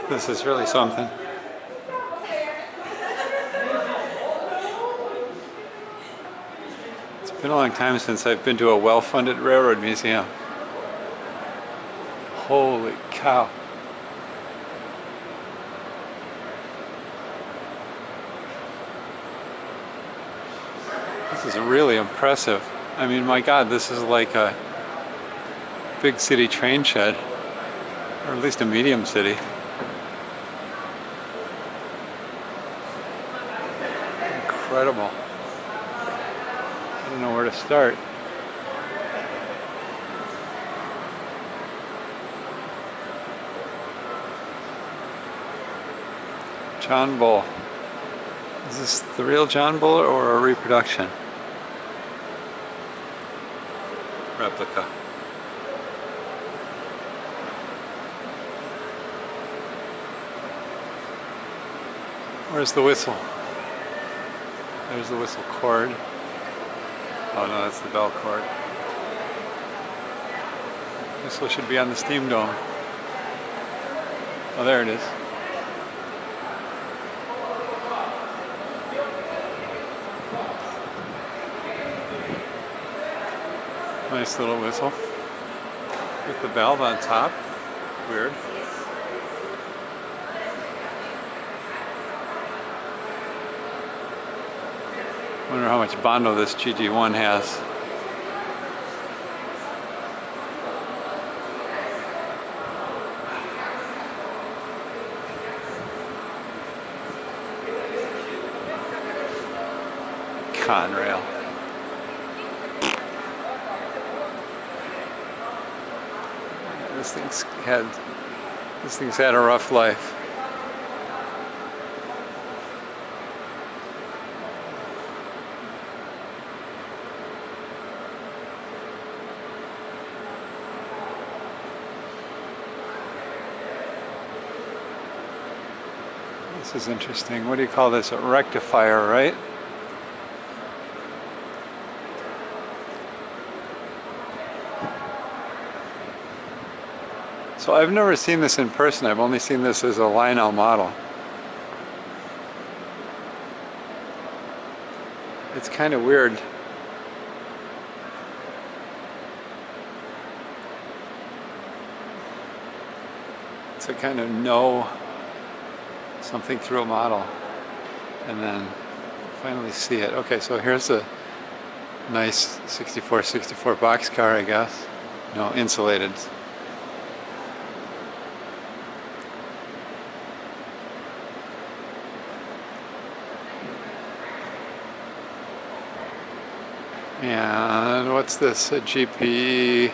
This is really something. It's been a long time since I've been to a well-funded railroad museum. Holy cow. This is really impressive. I mean, my God, this is like a big city train shed, or at least a medium city. Incredible. I don't know where to start. John Bull. Is this the real John Bull or a reproduction? Replica. Where's the whistle? There's the whistle cord. Oh no, that's the bell cord. Whistle should be on the steam dome. Oh, there it is. Nice little whistle with the valve on top. Weird. Wonder how much Bondo this GG1 has. Conrail. This thing's had a rough life. This is interesting. What do you call this? A rectifier, right? So I've never seen this in person. I've only seen this as a Lionel model. It's kind of weird. It's a kind of know something through a model and then finally see it. Okay, so here's a nice 64 boxcar, I guess. No, insulated. And what's this? A GP?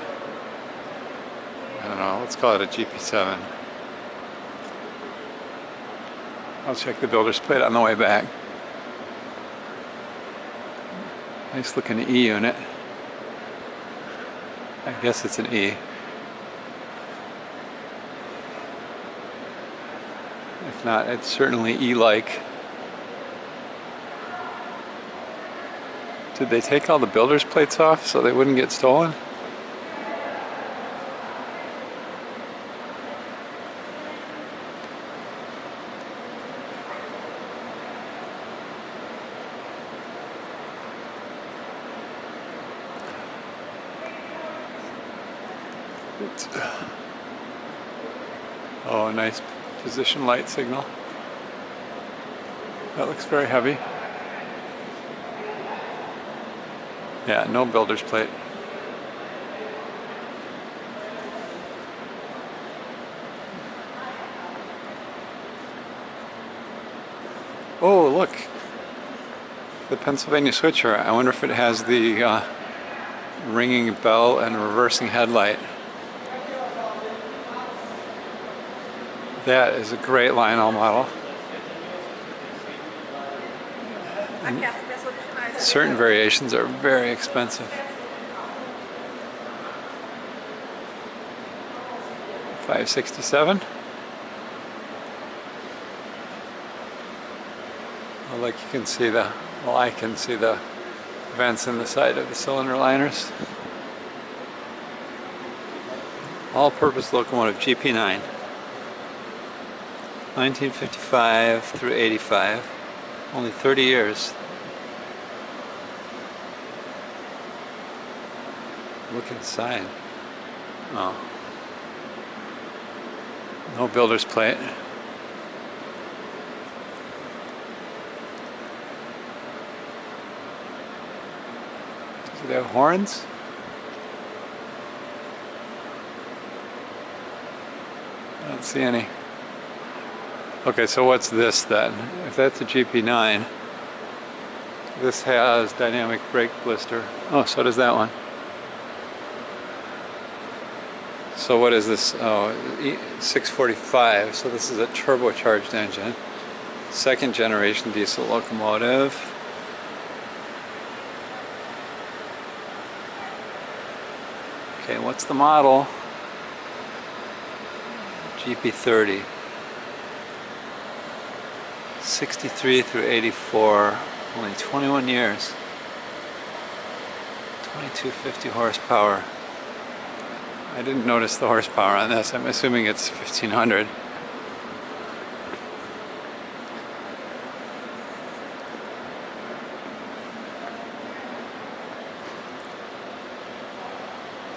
I don't know, let's call it a GP7. I'll check the builder's plate on the way back. Nice looking E unit. I guess it's an E. If not, it's certainly E-like. Did they take all the builder's plates off so they wouldn't get stolen? Oh, a nice position light signal. That looks very heavy. Yeah, no builder's plate. Oh, look. The Pennsylvania switcher. I wonder if it has the ringing bell and reversing headlight. That is a great Lionel model. And certain variations are very expensive. $567. Well, like you can see I can see the vents in the side of the cylinder liners. All-purpose locomotive, GP9. 1955 through 85. Only 30 years. Look inside. Oh. No builder's plate. Does it have horns? I don't see any. Okay, so what's this then? If that's a GP9, this has dynamic brake blister. Oh, so does that one. So what is this? Oh, 645. So this is a turbocharged engine. Second generation diesel locomotive. Okay, what's the model? GP30. 63 through 84. Only 21 years. 2250 horsepower. I didn't notice the horsepower on this. I'm assuming it's 1500.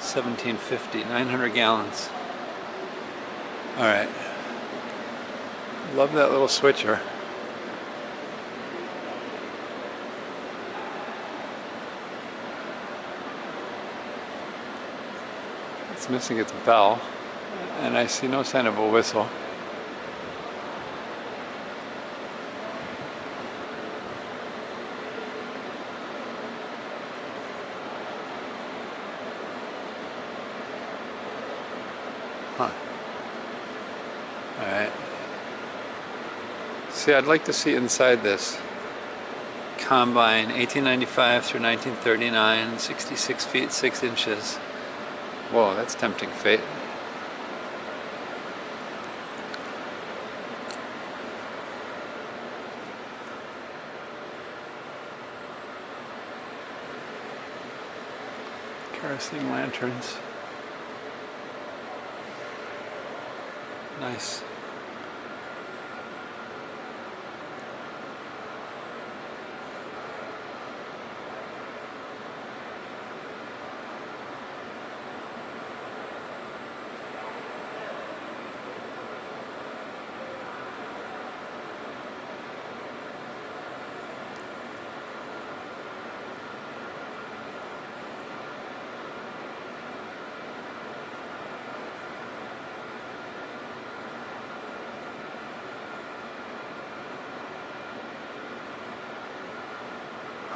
$17.50, 900 gallons. All right. Love that little switcher. It's missing its bell, and I see no sign of a whistle. Huh. Alright. See, I'd like to see inside this. Combine, 1895 through 1939, 66 feet 6 inches. Whoa, that's tempting fate. Kerosene lanterns. Nice.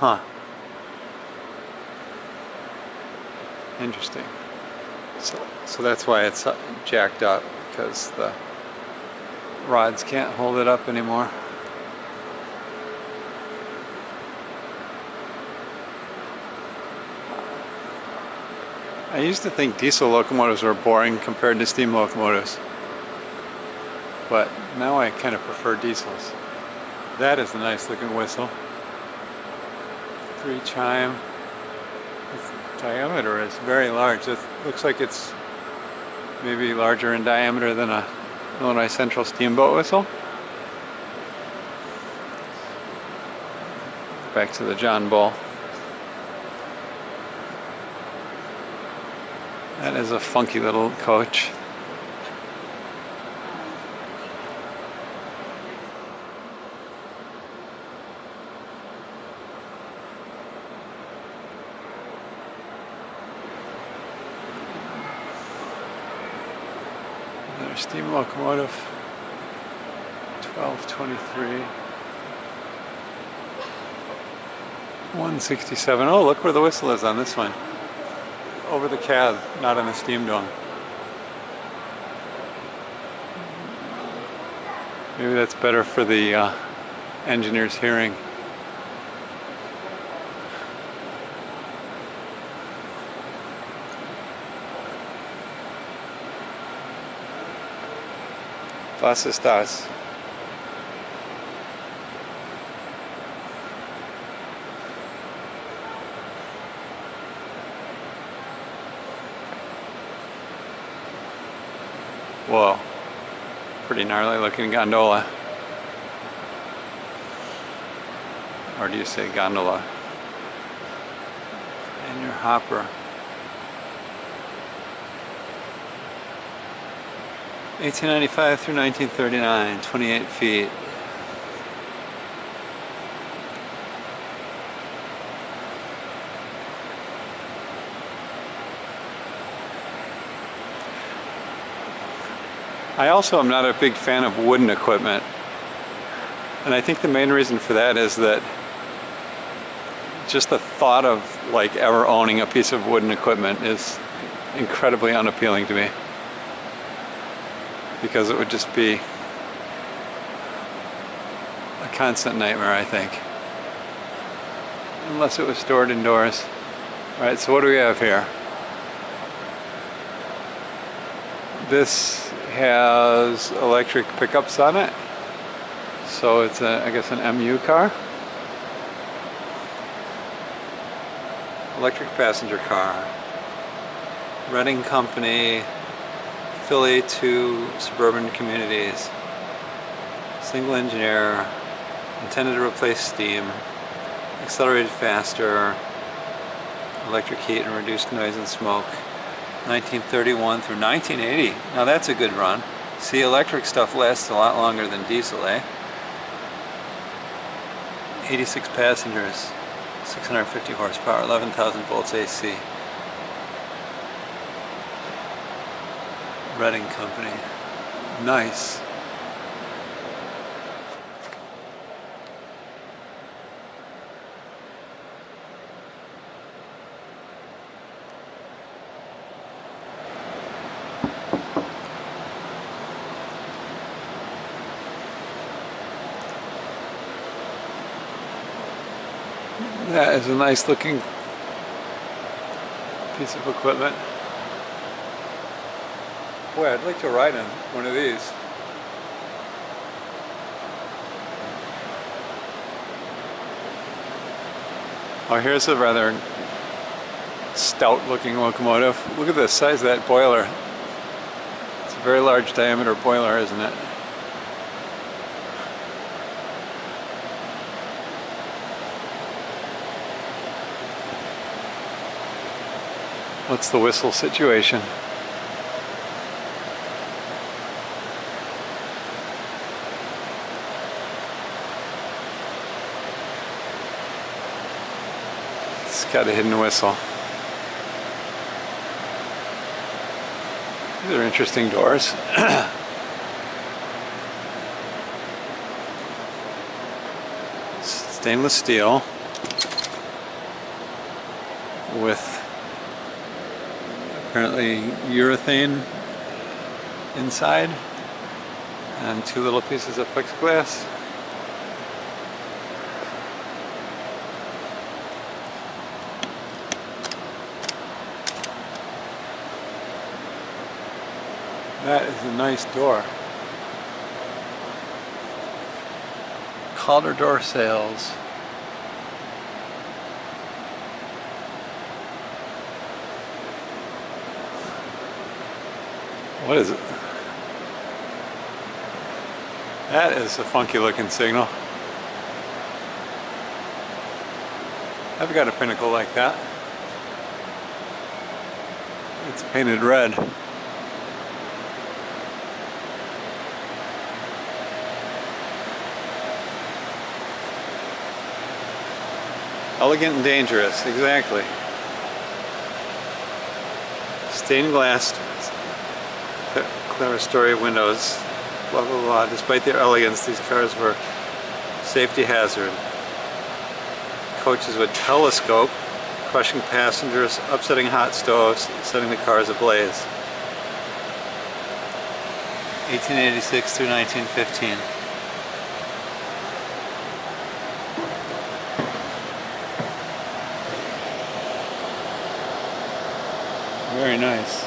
Huh. Interesting. So that's why it's jacked up, because the rods can't hold it up anymore. I used to think diesel locomotives were boring compared to steam locomotives, but now I kind of prefer diesels. That is a nice looking whistle. 3 chime. Its diameter is very large. It looks like it's maybe larger in diameter than a Illinois Central steamboat whistle. Back to the John Bull. That is a funky little coach. Another steam locomotive, 1223, 167. Oh, look where the whistle is on this one. Over the cab, not on the steam dome. Maybe that's better for the engineer's hearing. Was ist das? Whoa. Pretty gnarly looking gondola. Or do you say gondola? And your hopper. 1895 through 1939, 28 feet. I also am not a big fan of wooden equipment. And I think the main reason for that is that just the thought of like ever owning a piece of wooden equipment is incredibly unappealing to me. Because it would just be a constant nightmare, I think. Unless it was stored indoors. Alright, so what do we have here? This has electric pickups on it. So it's I guess an MU car. Electric passenger car. Renting company. Philly to suburban communities. Single engineer. Intended to replace steam. Accelerated faster. Electric heat and reduced noise and smoke. 1931 through 1980. Now that's a good run. See, electric stuff lasts a lot longer than diesel, eh? 86 passengers, 650 horsepower, 11,000 volts AC. Reading Company. Nice. That is a nice looking piece of equipment. Boy, I'd like to ride in one of these. Oh, here's a rather stout looking locomotive. Look at the size of that boiler. It's a very large diameter boiler, isn't it? What's the whistle situation? It's got a hidden whistle. These are interesting doors. Stainless steel with apparently urethane inside and two little pieces of plexiglass. That is a nice door. Calder door sails. What is it? That is a funky looking signal. I've got a pinnacle like that. It's painted red. Elegant and dangerous, exactly. Stained glass, clerestory windows, blah blah blah. Despite their elegance, these cars were a safety hazard. Coaches would telescope, crushing passengers, upsetting hot stoves, setting the cars ablaze. 1886 through 1915. Very nice.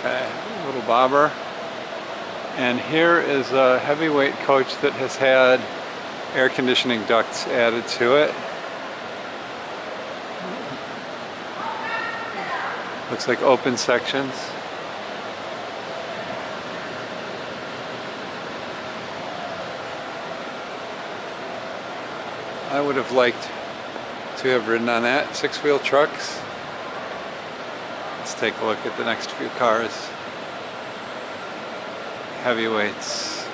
Okay, little bobber. And here is a heavyweight coach that has had air conditioning ducts added to it. Looks like open sections. I would have liked to have ridden on that. 6-wheel trucks. Let's take a look at the next few cars. Heavyweights.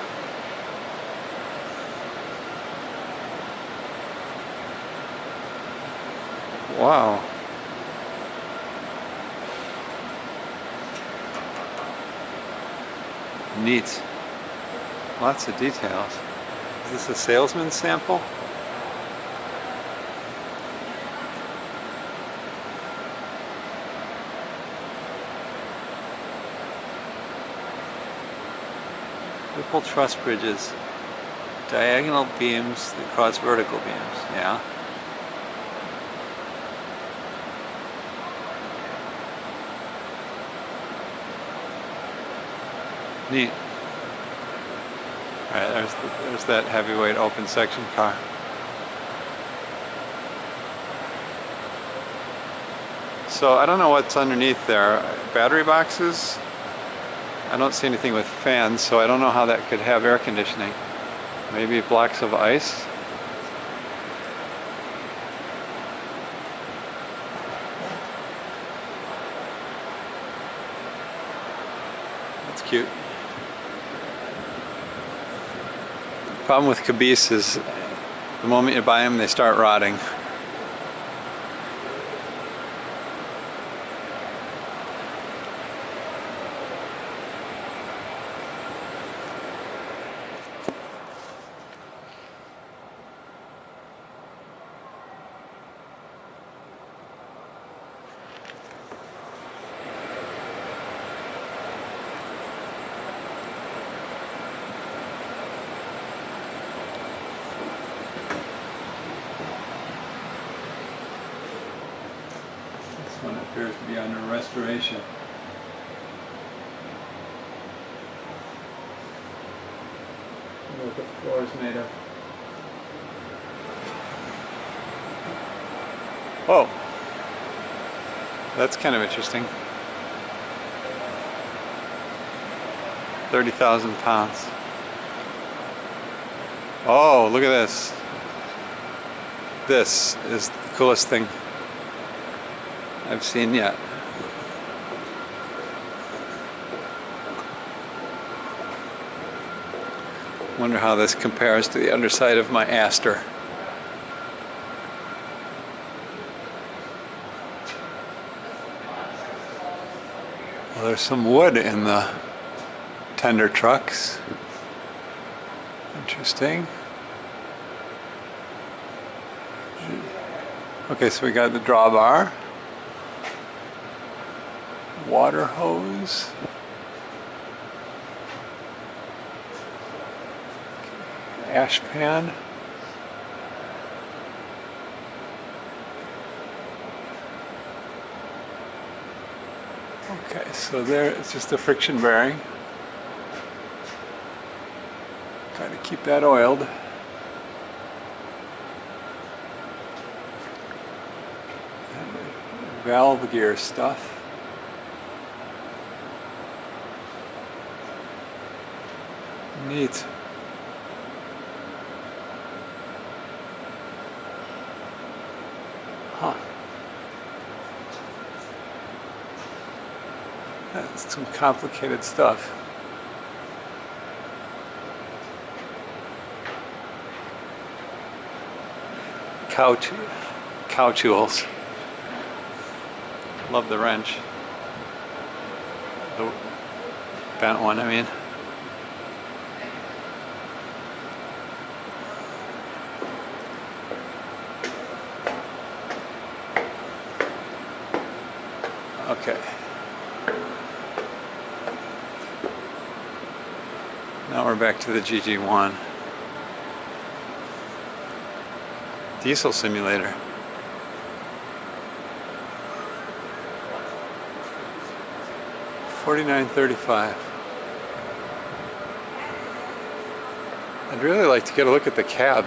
Wow. Neat. Lots of details. Is this a salesman's sample? Ripple truss bridges. Diagonal beams that cross vertical beams. Yeah. Neat. Alright, there's that heavyweight open section car. So I don't know what's underneath there. Battery boxes? I don't see anything with fans, so I don't know how that could have air conditioning. Maybe blocks of ice? That's cute. The problem with Cabis is the moment you buy them, they start rotting. This one appears to be under restoration. I wonder what the floor is made of. Oh, that's kind of interesting. 30,000 pounds. Oh, look at this. This is the coolest thing I've seen yet. Wonder how this compares to the underside of my Aster. Well, there's some wood in the tender trucks. Interesting. Okay, so we got the drawbar, water hose, ash pan, okay, so there it's just a friction bearing. Got to keep that oiled. Valve gear stuff. Neat. Huh. That's some complicated stuff. Cow tools. Love the wrench. The bent one, I mean. Okay. Now we're back to the GG1. Diesel simulator. $49.35. I'd really like to get a look at the cab.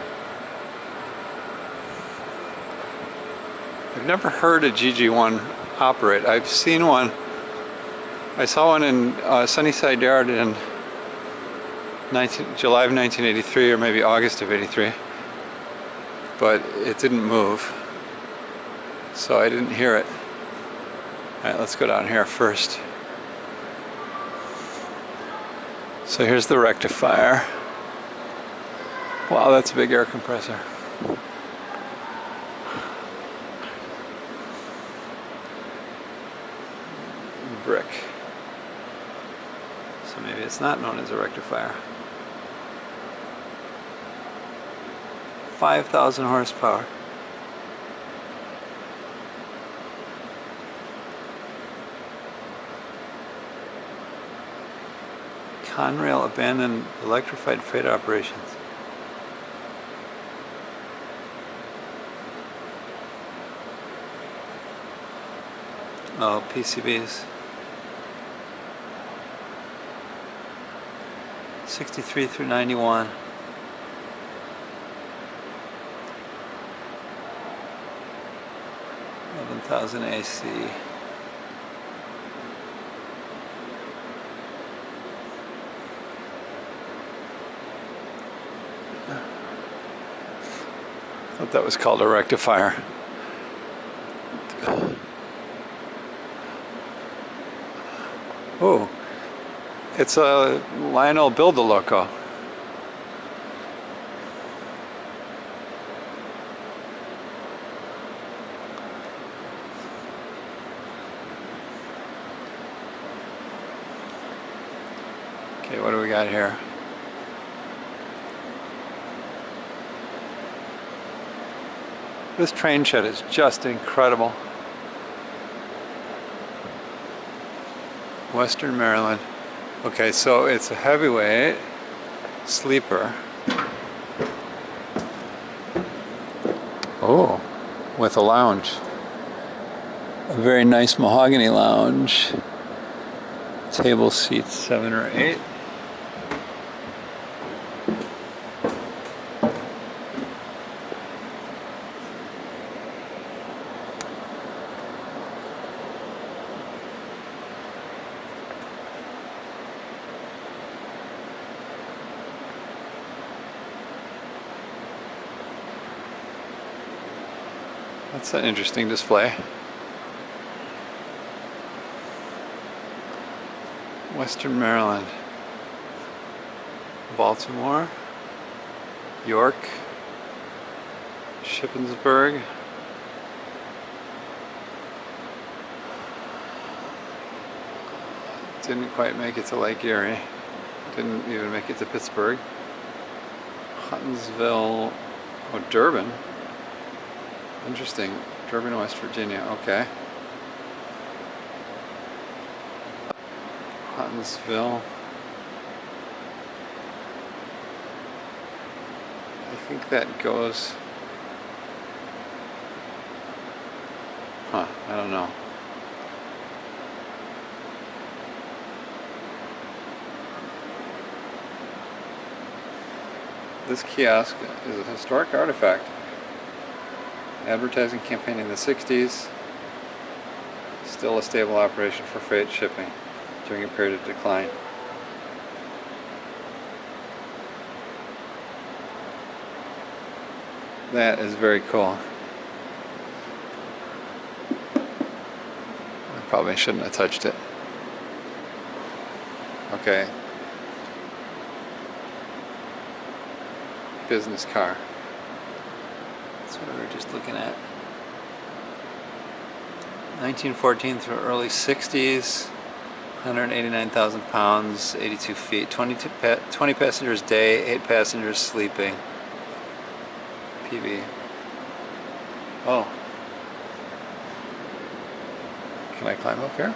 I've never heard a GG1 operate. I've seen one. I saw one in Sunnyside Yard in July of 1983 or maybe August of 83, but it didn't move, so I didn't hear it. Alright, let's go down here first. So here's the rectifier. Wow, that's a big air compressor. Brick. So maybe it's not known as a rectifier. 5,000 horsepower. Conrail abandoned electrified freight operations. Oh, PCBs. 63 through 91. $11,000 AC. I thought that was called a rectifier. Oh, it's a Lionel Build-A-Loco. Okay, what do we got here? This train shed is just incredible. Western Maryland. Okay, so it's a heavyweight sleeper. Oh, with a lounge. A very nice mahogany lounge. Table seats 7 or 8. That's an interesting display. Western Maryland, Baltimore, York, Shippensburg, didn't quite make it to Lake Erie, didn't even make it to Pittsburgh, Huntsville, oh, Durban. Interesting. Durban, West Virginia. Okay. Huntsville. I think that goes... Huh, I don't know. This kiosk is a historic artifact. Advertising campaign in the 60s. Still a stable operation for freight shipping during a period of decline. That is very cool. I probably shouldn't have touched it. Okay. Business car. That's what we were just looking at. 1914 through early 60s, 189,000 pounds, 82 feet, 20 passengers day, 8 passengers sleeping. PV. Oh. Can I climb up here?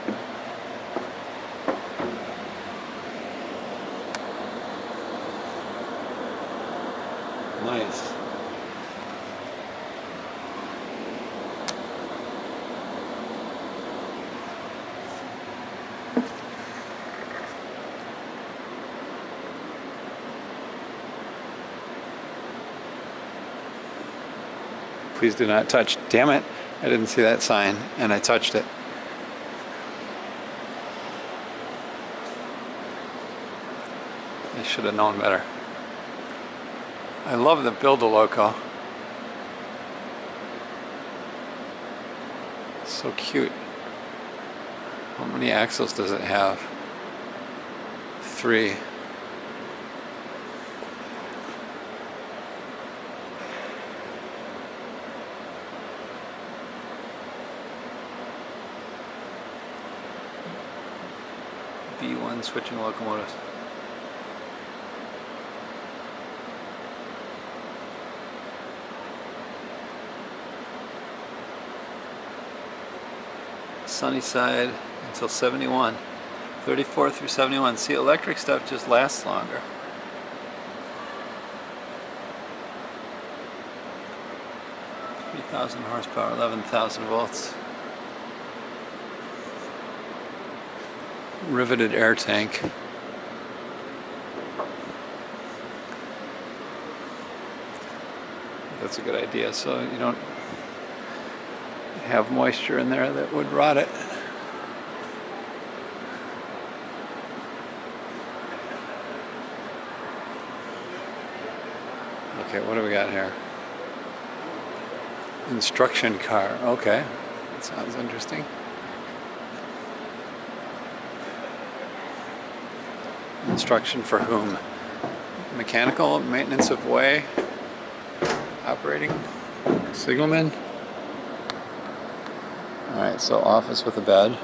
Nice. please do not touch. Damn it, I didn't see that sign and I touched it. I should have known better. I love the Build-A-Loco. So cute. How many axles does it have? 3. B1 switching locomotives. Sunnyside until 71. 34 through 71. See, electric stuff just lasts longer. .3,000 horsepower, 11,000 volts. Riveted air tank. That's a good idea, so you don't have moisture in there that would rot it. Okay, what do we got here? Instruction car. Okay, that sounds interesting. Instruction for whom? Mechanical maintenance of way, operating, signalman. Alright, so office with a bed.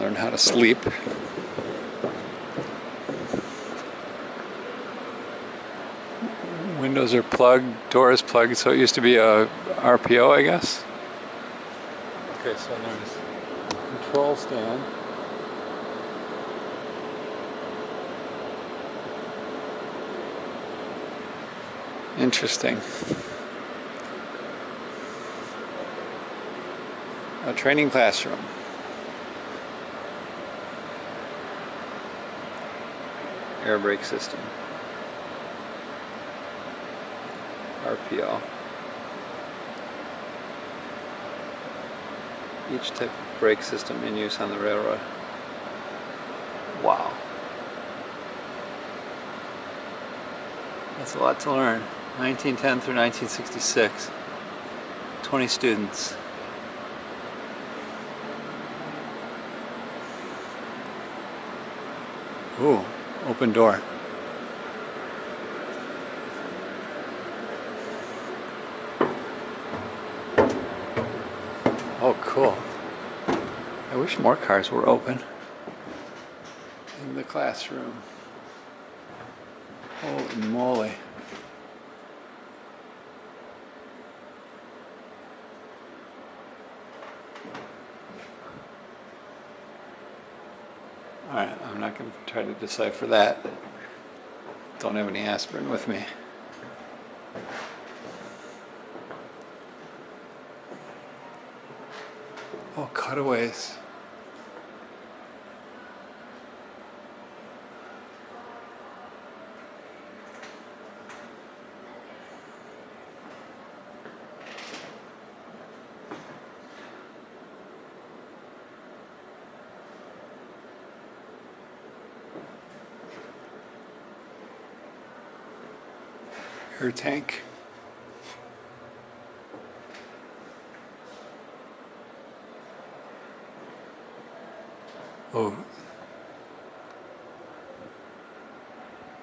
Learn how to sleep. Windows are plugged, door is plugged, so it used to be a RPO, I guess. Okay, so there's control stand. Interesting. A training classroom. Air brake system. RPO. Each type of brake system in use on the railroad. Wow. That's a lot to learn. 1910 through 1966. 20 students. Ooh, open door. Oh, cool. I wish more cars were open in the classroom. Holy moly. Alright, I'm not going to try to decipher that. Don't have any aspirin with me. Oh, cutaways. Air tank. Oh.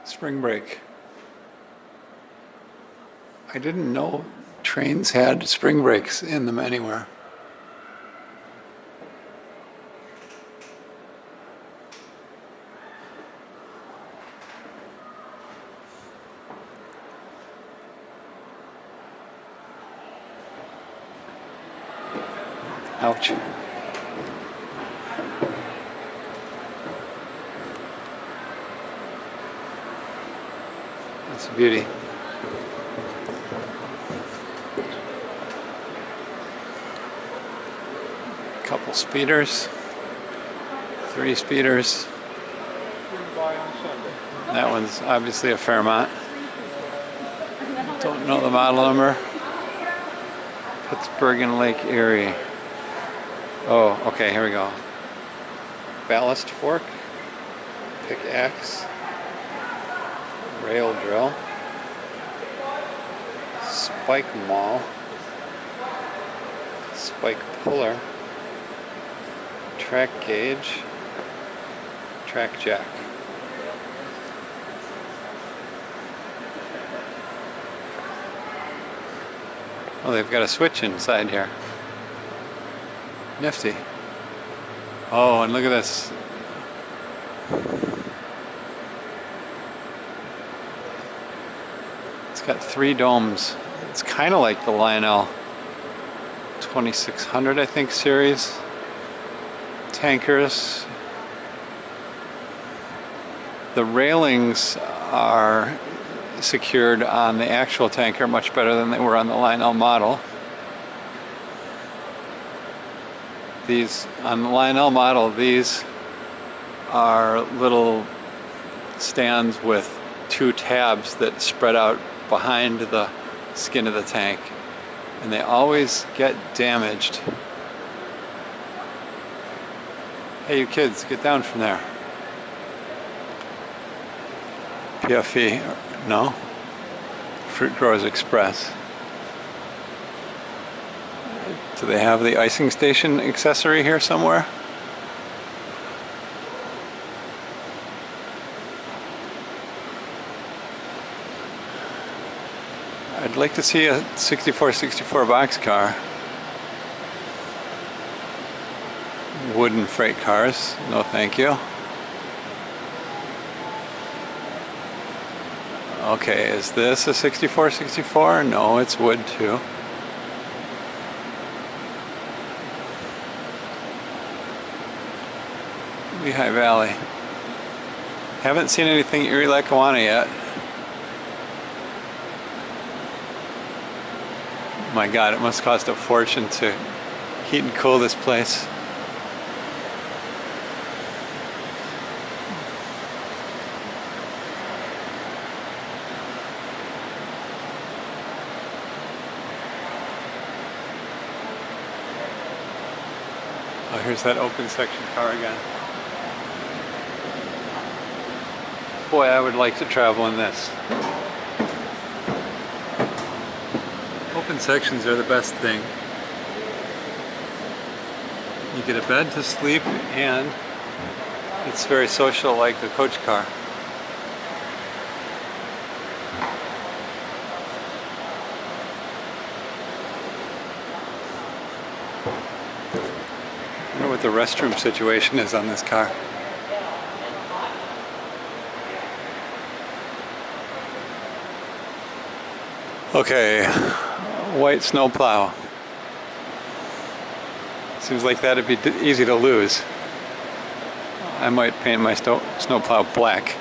Spring brake. I didn't know trains had spring brakes in them anywhere. Ouch. That's a beauty. Couple speeders. 3 speeders. That one's obviously a Fairmont. Don't know the model number. Pittsburgh and Lake Erie. Oh, okay, here we go. Ballast fork, pickaxe, rail drill, spike maul, spike puller, track gauge, track jack. Oh, they've got a switch inside here. Nifty. Oh, and look at this. It's got 3 domes. It's kind of like the Lionel 2600, I think, series tankers. The railings are secured on the actual tanker much better than they were on the Lionel model. These, on the Lionel model, these are little stands with 2 tabs that spread out behind the skin of the tank, and they always get damaged. Hey, you kids, get down from there. PFE, no? Fruit Growers Express. Do they have the icing station accessory here somewhere? I'd like to see a 6464 boxcar. Wooden freight cars, no thank you. Okay, is this a 6464? No, it's wood too. Lehigh Valley. Haven't seen anything Erie Lackawanna yet. My God, it must cost a fortune to heat and cool this place. Oh, here's that open section car again. Boy, I would like to travel in this. Open sections are the best thing. You get a bed to sleep, and it's very social, like a coach car. I wonder what the restroom situation is on this car. Okay, white snowplow. Seems like that'd be easy to lose. I might paint my snowplow black.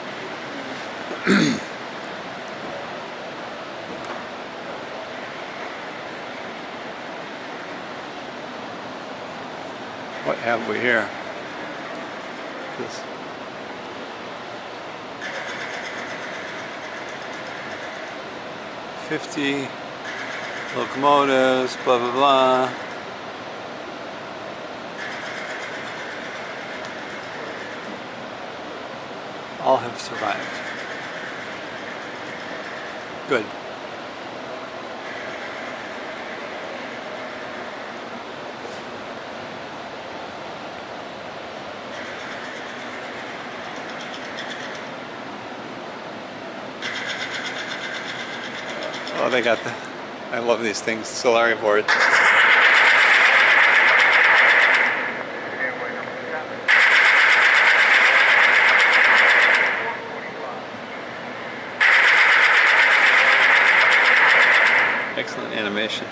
What have we here? This. "50 locomotives, blah blah blah." All have survived. Good. Oh, they got the, I love these things, Solari boards. Excellent animation.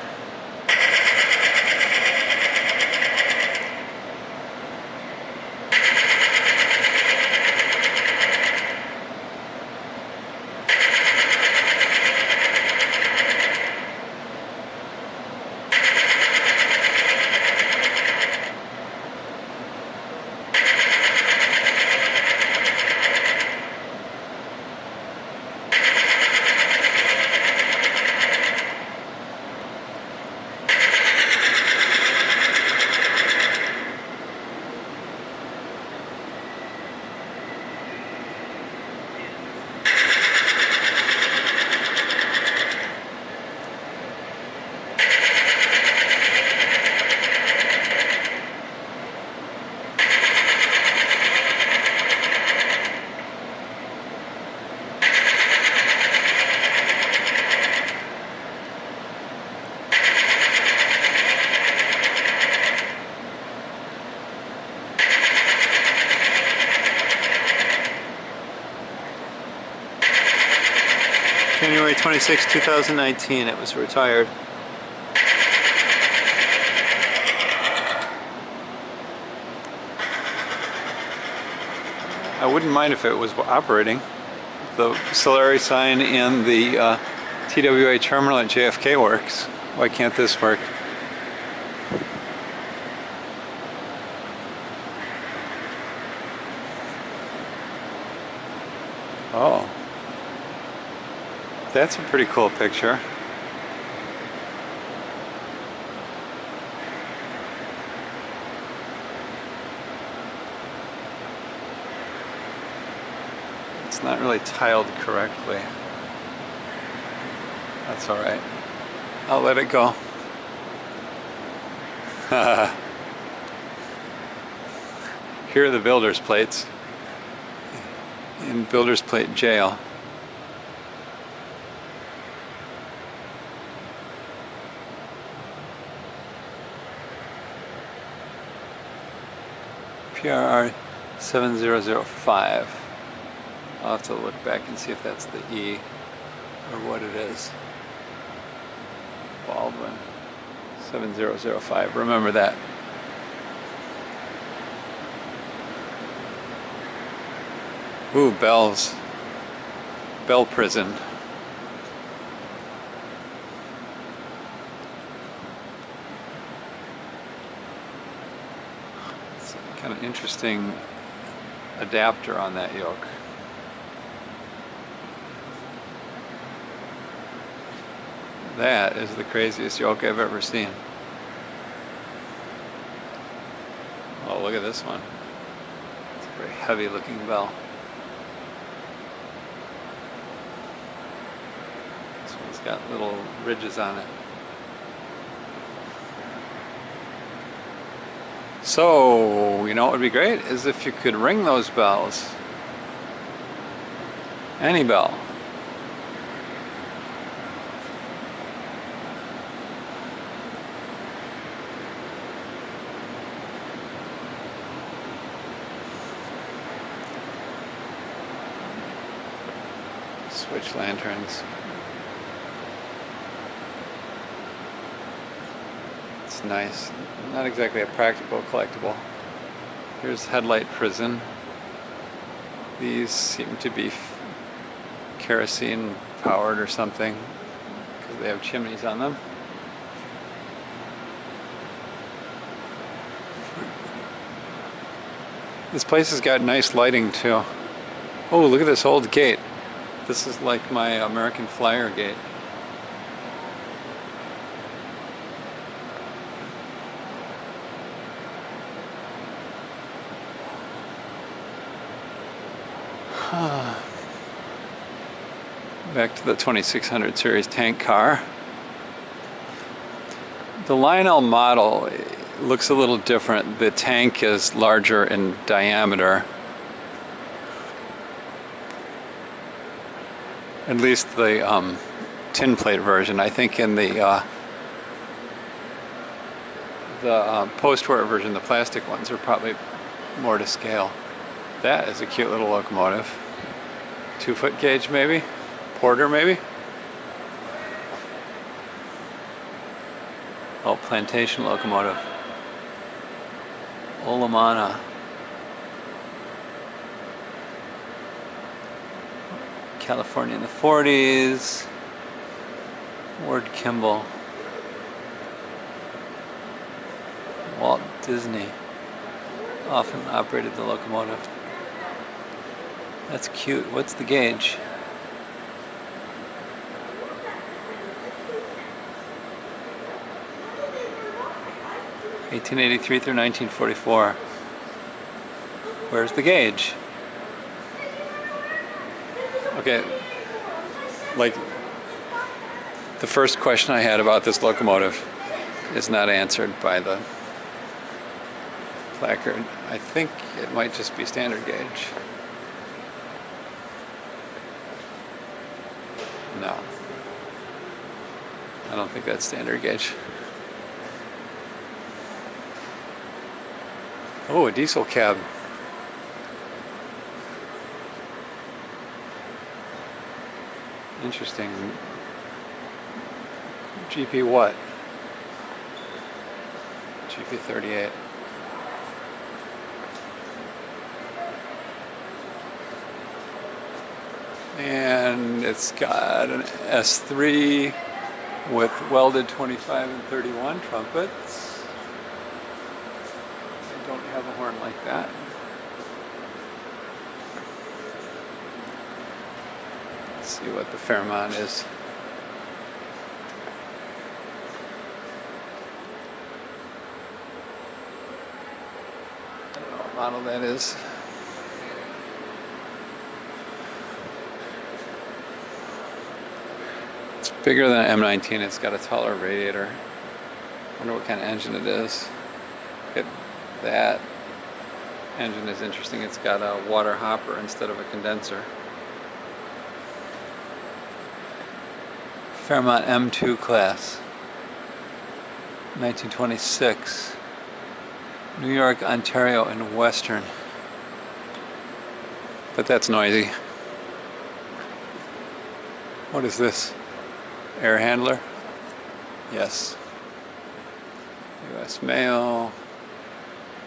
January 26, 2019, it was retired. I wouldn't mind if it was operating. The Solari sign in the TWA terminal at JFK works. Why can't this work? Oh, that's a pretty cool picture. It's not really tiled correctly. That's all right. I'll let it go. Here are the builder's plates in Builder's Plate Jail. PRR 7005. I'll have to look back and see if that's the E or what it is. Baldwin 7005. Remember that. Ooh, bells. Bell prison. It's kind of interesting adapter on that yoke. That is the craziest yoke I've ever seen. Oh, look at this one. It's a very heavy looking bell. This one's got little ridges on it. So, you know what would be great is if you could ring those bells. Any bell. Switch lanterns. It's nice. Not exactly a practical collectible. Here's headlight prison. These seem to be kerosene powered or something because they have chimneys on them. This place has got nice lighting too. Oh, look at this old gate. This is like my American Flyer gate. Back to the 2600 series tank car. The Lionel model looks a little different. The tank is larger in diameter. At least the tin plate version. I think in the post-war version, the plastic ones are probably more to scale. That is a cute little locomotive. 2-foot gauge maybe? Porter maybe? Oh, plantation locomotive. Olamana. California in the 40s. Ward Kimball. Walt Disney often operated the locomotive. That's cute. What's the gauge? (1883 through 1944). Where's the gauge? Okay, like the first question I had about this locomotive is not answered by the placard. I think it might just be standard gauge. No, I don't think that's standard gauge. Oh, a diesel cab. Interesting. GP what? GP38. And it's got an S3 with welded 25 and 31 trumpets. I don't have a horn like that. Let's see what the Fairmont is. I don't know what model that is. It's bigger than an M19. It's got a taller radiator. I wonder what kind of engine it is. That engine is interesting. It's got a water hopper instead of a condenser. Fairmont M2 class, 1926. New York, Ontario, and Western. But that's noisy. What is this? Air handler? Yes. U.S. Mail.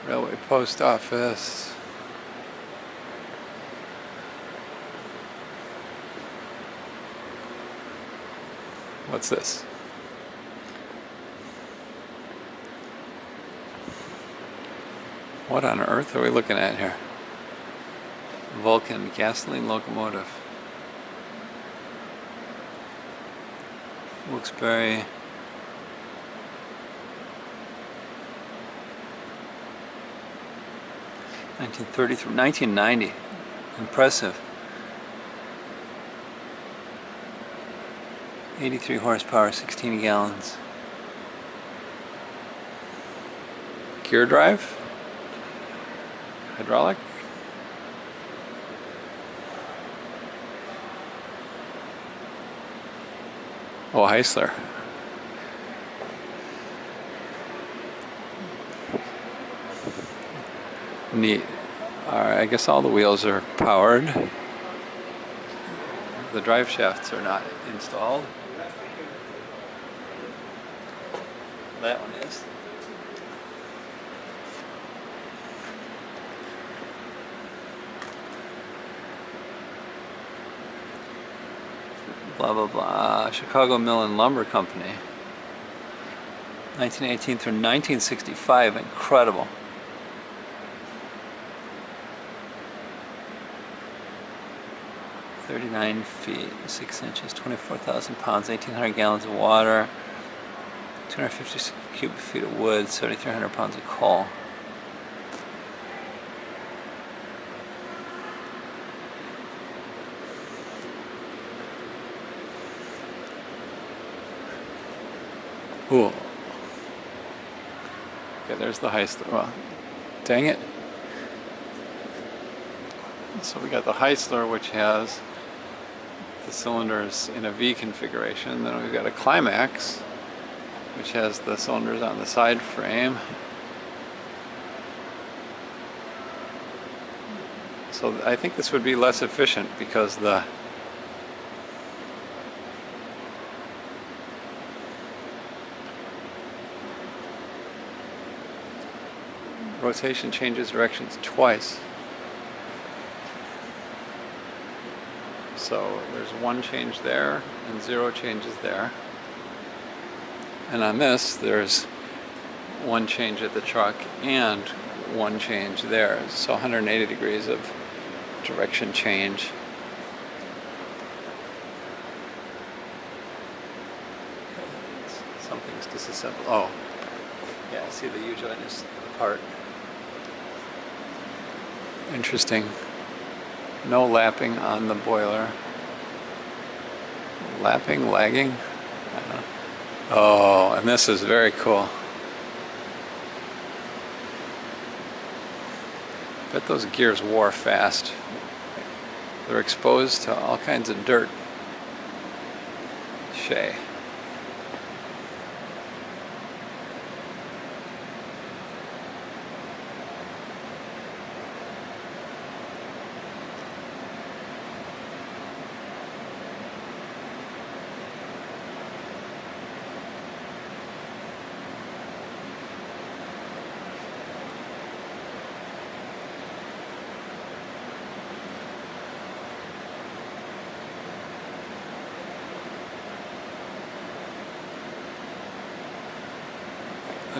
Railway Post Office. What's this? What on earth are we looking at here? Vulcan gasoline locomotive. Wilkes-Barre. (1930 through 1990). Impressive. 83 horsepower, 16 gallons. Gear drive? Hydraulic? Oh, Heisler. Neat. Alright, I guess all the wheels are powered. The drive shafts are not installed. That one is. Blah blah blah. Chicago Mill and Lumber Company. 1918 through 1965. Incredible. (39 feet, 6 inches, 24,000 pounds, 1,800 gallons of water, 250 cubic feet of wood, 7,300 pounds of coal. Ooh. Okay, there's the Heisler. Well, dang it. So we got the Heisler, which has the cylinders in a V configuration. Then we've got a Climax, which has the cylinders on the side frame. So I think this would be less efficient because the rotation changes directions twice. So there's one change there and 0 changes there. And on this, there's one change at the truck and one change there. So 180 degrees of direction change. Something's disassembled. Oh, yeah, I see the U-joint is apart. Interesting. No lapping on the boiler. Lapping, lagging? I don't know. Oh, and this is very cool. Bet those gears wore fast. They're exposed to all kinds of dirt. Shay.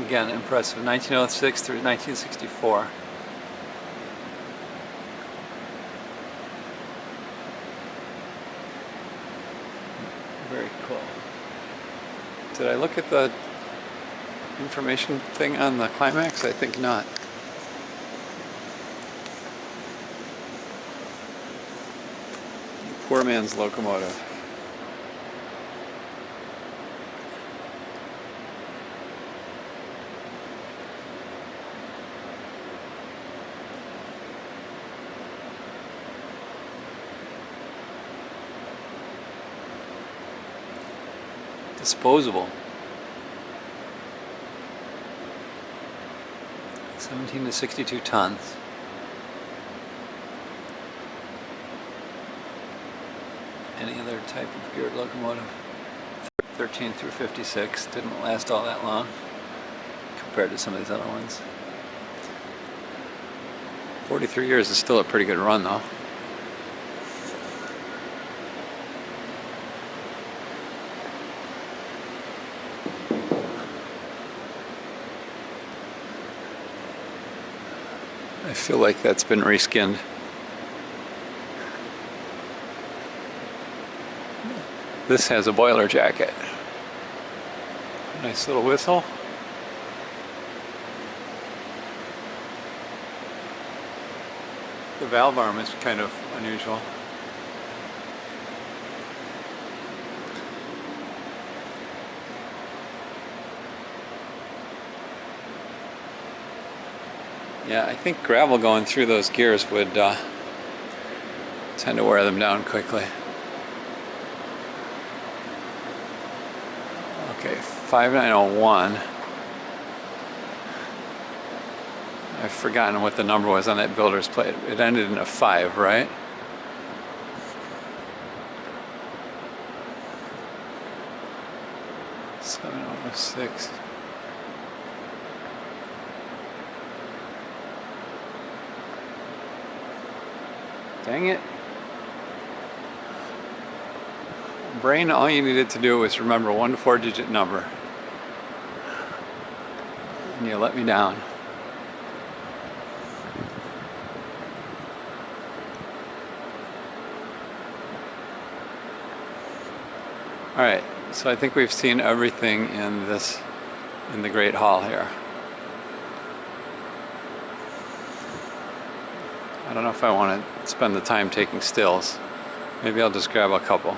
Again, impressive. 1906 through 1964. Very cool. Did I look at the information thing on the climax? I think not. Poor man's locomotive. Disposable. 17 to 62 tons. Any other type of geared locomotive? 13 through 56. Didn't last all that long compared to some of these other ones. 43 years is still a pretty good run though. I feel like that's been reskinned. This has a boiler jacket. Nice little whistle. The valve arm is kind of unusual. Yeah, I think gravel going through those gears would tend to wear them down quickly. Okay, 5901. I've forgotten what the number was on that builder's plate. It ended in a 5, right? $706. Dang it. Brain, all you needed to do was remember 1 to 4 digit number. And you let me down. Alright, so I think we've seen everything in the Great Hall here. I don't know if I want to spend the time taking stills. Maybe I'll just grab a couple.